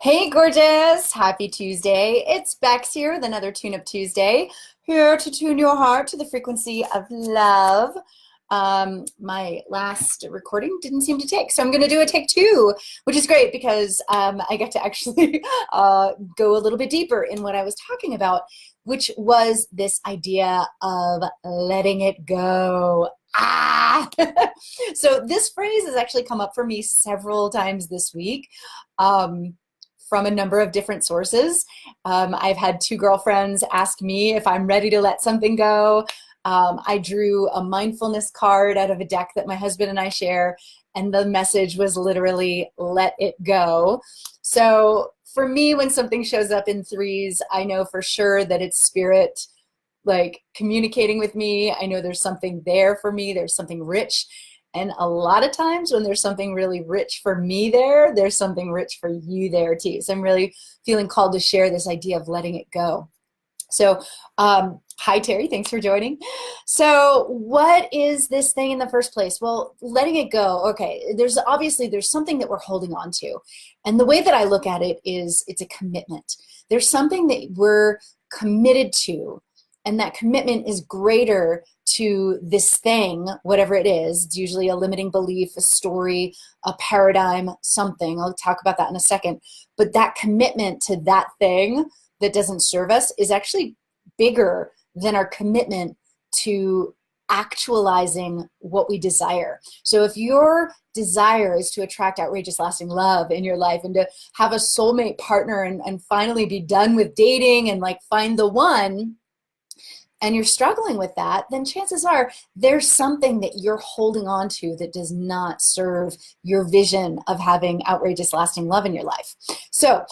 Hey, gorgeous. Happy Tuesday. It's Bex here with another Tune Up Tuesday, here to tune your heart to the frequency of love. My last recording didn't seem to take, so I'm going to do a take two, which is great because I get to actually go a little bit deeper in what I was talking about, which was this idea of letting it go. Ah! So this phrase has actually come up for me several times this week. From a number of different sources. I've had two girlfriends ask me if I'm ready to let something go. I drew a mindfulness card out of a deck that my husband and I share, and the message was literally, let it go. So for me, when something shows up in threes, I know for sure that it's spirit like communicating with me. I know there's something there for me. There's something rich. And a lot of times when there's something really rich for me there, there's something rich for you there too. So I'm really feeling called to share this idea of letting it go. So, hi Terry, thanks for joining. So what is this thing in the first place? Well, letting it go. Okay, there's something that we're holding on to. And the way that I look at it is it's a commitment. There's something that we're committed to, and that commitment is greater to this thing, whatever it is. It's usually a limiting belief, a story, a paradigm, something. I'll talk about that in a second. But that commitment to that thing that doesn't serve us is actually bigger than our commitment to actualizing what we desire. So if your desire is to attract outrageous lasting love in your life and to have a soulmate partner and finally be done with dating and like find the one, and you're struggling with that, then chances are there's something that you're holding on to that does not serve your vision of having outrageous lasting love in your life. So,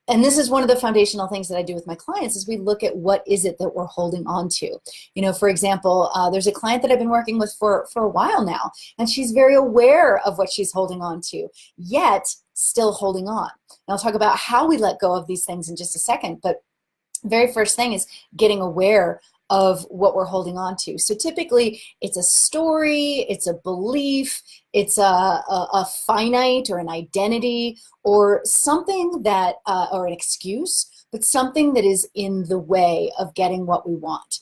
and this is one of the foundational things that I do with my clients is we look at what is it that we're holding on to. You know, for example, there's a client that I've been working with for a while now, and she's very aware of what she's holding on to, yet still holding on. And I'll talk about how we let go of these things in just a second, but very first thing is getting aware of what we're holding on to. So typically it's a story, it's a belief, it's a finite or an identity or something that, or an excuse, but something that is in the way of getting what we want.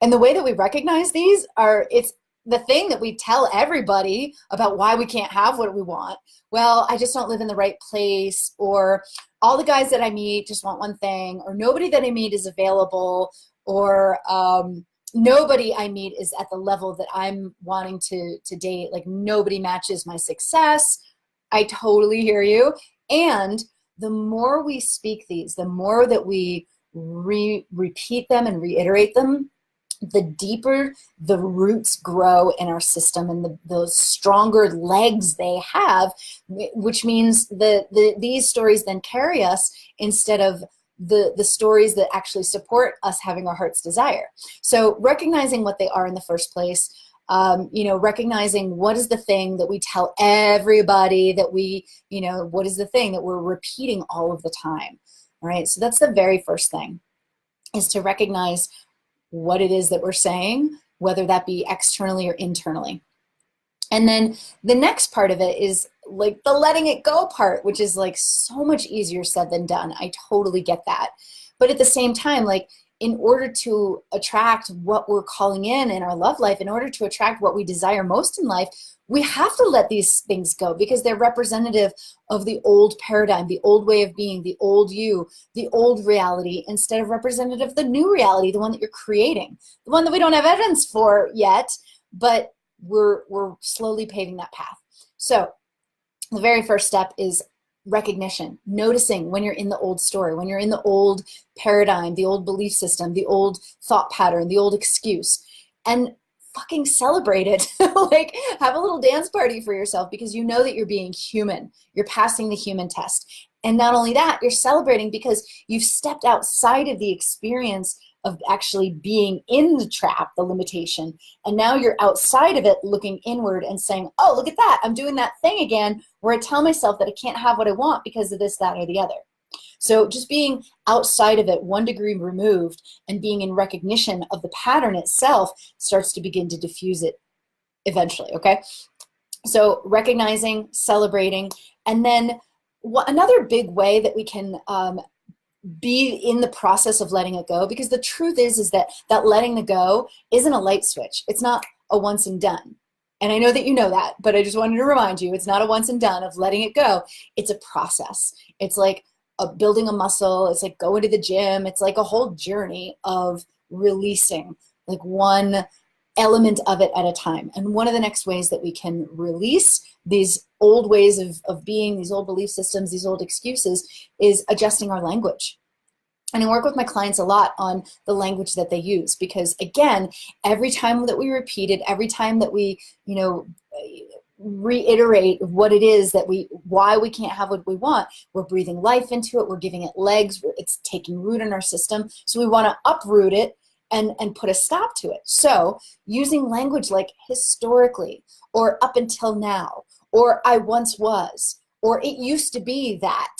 And the way that we recognize these are, it's the thing that we tell everybody about why we can't have what we want. Well, I just don't live in the right place, or all the guys that I meet just want one thing, or nobody that I meet is available, or nobody I meet is at the level that I'm wanting to date. Like nobody matches my success. I totally hear you. And the more we speak these, the more that we repeat them and reiterate them, the deeper the roots grow in our system and the stronger legs they have, which means that these stories then carry us instead of the stories that actually support us having our heart's desire. So recognizing what they are in the first place, recognizing what is the thing that we tell everybody that what is the thing that we're repeating all of the time. All right, so that's the very first thing, is to recognize what it is that we're saying, whether that be externally or internally. And then the next part of it is like the letting it go part, which is like so much easier said than done. I totally get that. But at the same time, like in order to attract what we're calling in our love life, in order to attract what we desire most in life, we have to let these things go because they're representative of the old paradigm, the old way of being, the old you, the old reality, instead of representative of the new reality, the one that you're creating, the one that we don't have evidence for yet, but we're slowly paving that path. So the very first step is recognition, noticing when you're in the old story, when you're in the old paradigm, the old belief system, the old thought pattern, the old excuse, and fucking celebrate it. Like have a little dance party for yourself because you know that you're being human. You're passing the human test. And not only that, you're celebrating because you've stepped outside of the experience of actually being in the trap, the limitation. And now you're outside of it looking inward and saying, oh, look at that. I'm doing that thing again where I tell myself that I can't have what I want because of this, that, or the other. So just being outside of it, 1 degree removed, and being in recognition of the pattern itself starts to begin to diffuse it eventually, okay? So recognizing, celebrating, and then another big way that we can be in the process of letting it go, because the truth is that letting it go isn't a light switch. It's not a once and done. And I know that you know that, but I just wanted to remind you, it's not a once and done of letting it go. It's a process. It's like building a muscle. It's like going to the gym. It's like a whole journey of releasing, like one element of it at a time. And one of the next ways that we can release these old ways of being, these old belief systems, these old excuses, is adjusting our language. And I work with my clients a lot on the language that they use, because again, every time that we repeat it, every time that we, reiterate what it is that why we can't have what we want, we're breathing life into it, we're giving it legs, it's taking root in our system. So we want to uproot it and put a stop to it. So using language like historically, or up until now, or I once was, or it used to be that,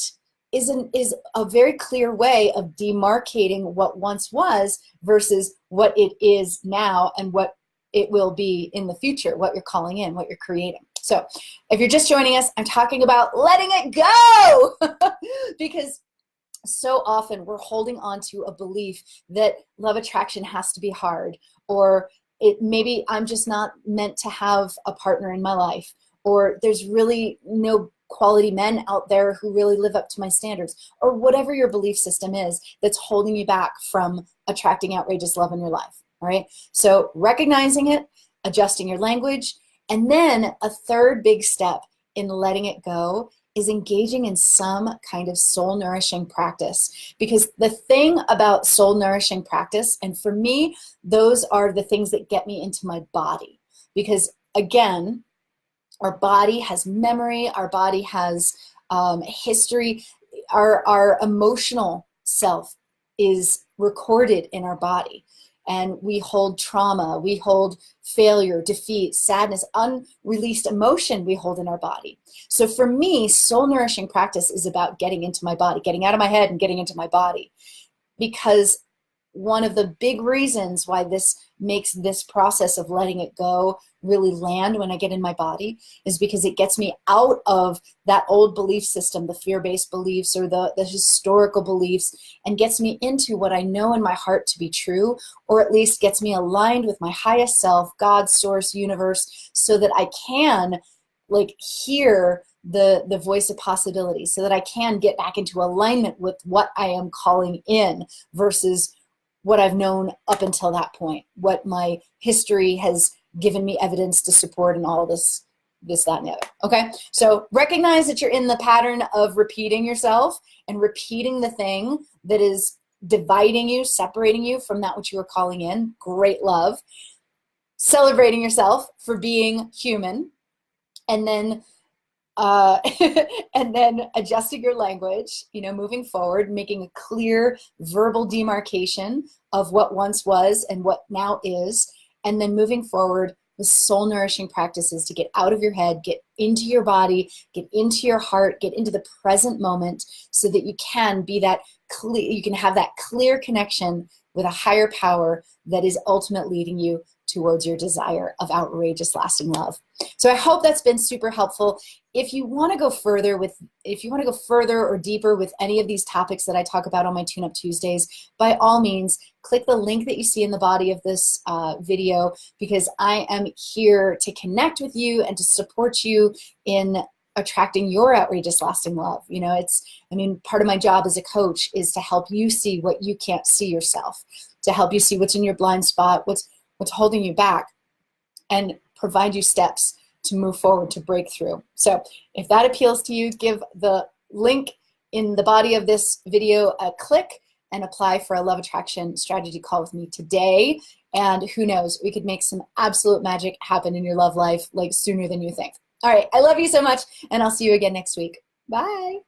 is a very clear way of demarcating what once was versus what it is now and what it will be in the future, what you're calling in, what you're creating. So if you're just joining us, I'm talking about letting it go because so often we're holding on to a belief that love attraction has to be hard, or maybe I'm just not meant to have a partner in my life, or there's really no quality men out there who really live up to my standards, or whatever your belief system is that's holding you back from attracting outrageous love in your life. All right. So recognizing it, adjusting your language, and then a third big step in letting it go is engaging in some kind of soul nourishing practice. Because the thing about soul nourishing practice, and for me, those are the things that get me into my body. Because again, our body has memory, our body has history, our emotional self is recorded in our body. And we hold trauma, we hold failure, defeat, sadness, unreleased emotion we hold in our body. So for me, soul nourishing practice is about getting into my body, getting out of my head and getting into my body. Because one of the big reasons why this makes this process of letting it go really land when I get in my body is because it gets me out of that old belief system, the fear-based beliefs or the historical beliefs, and gets me into what I know in my heart to be true, or at least gets me aligned with my highest self, God, source, universe, so that I can hear the voice of possibility, so that I can get back into alignment with what I am calling in versus what I've known up until that point, what my history has given me evidence to support, and all this, that, and the other. Okay, so recognize that you're in the pattern of repeating yourself and repeating the thing that is dividing you, separating you from that which you are calling in. Great love. Celebrating yourself for being human, and then and then adjusting your language, moving forward, making a clear verbal demarcation of what once was and what now is, and then moving forward with soul nourishing practices to get out of your head, get into your body, get into your heart, get into the present moment, so that you can be that clear, you can have that clear connection with a higher power that is ultimately leading you towards your desire of outrageous lasting love. So I hope that's been super helpful. If you want to go further or deeper with any of these topics that I talk about on my Tune Up Tuesdays, by all means, click the link that you see in the body of this video, because I am here to connect with you and to support you in attracting your outrageous lasting love. Part of my job as a coach is to help you see what you can't see yourself, to help you see what's in your blind spot, what's holding you back, and provide you steps to move forward, to break through. So if that appeals to you, give the link in the body of this video a click and apply for a love attraction strategy call with me today. And who knows, we could make some absolute magic happen in your love life sooner than you think. All right, I love you so much, and I'll see you again next week. Bye.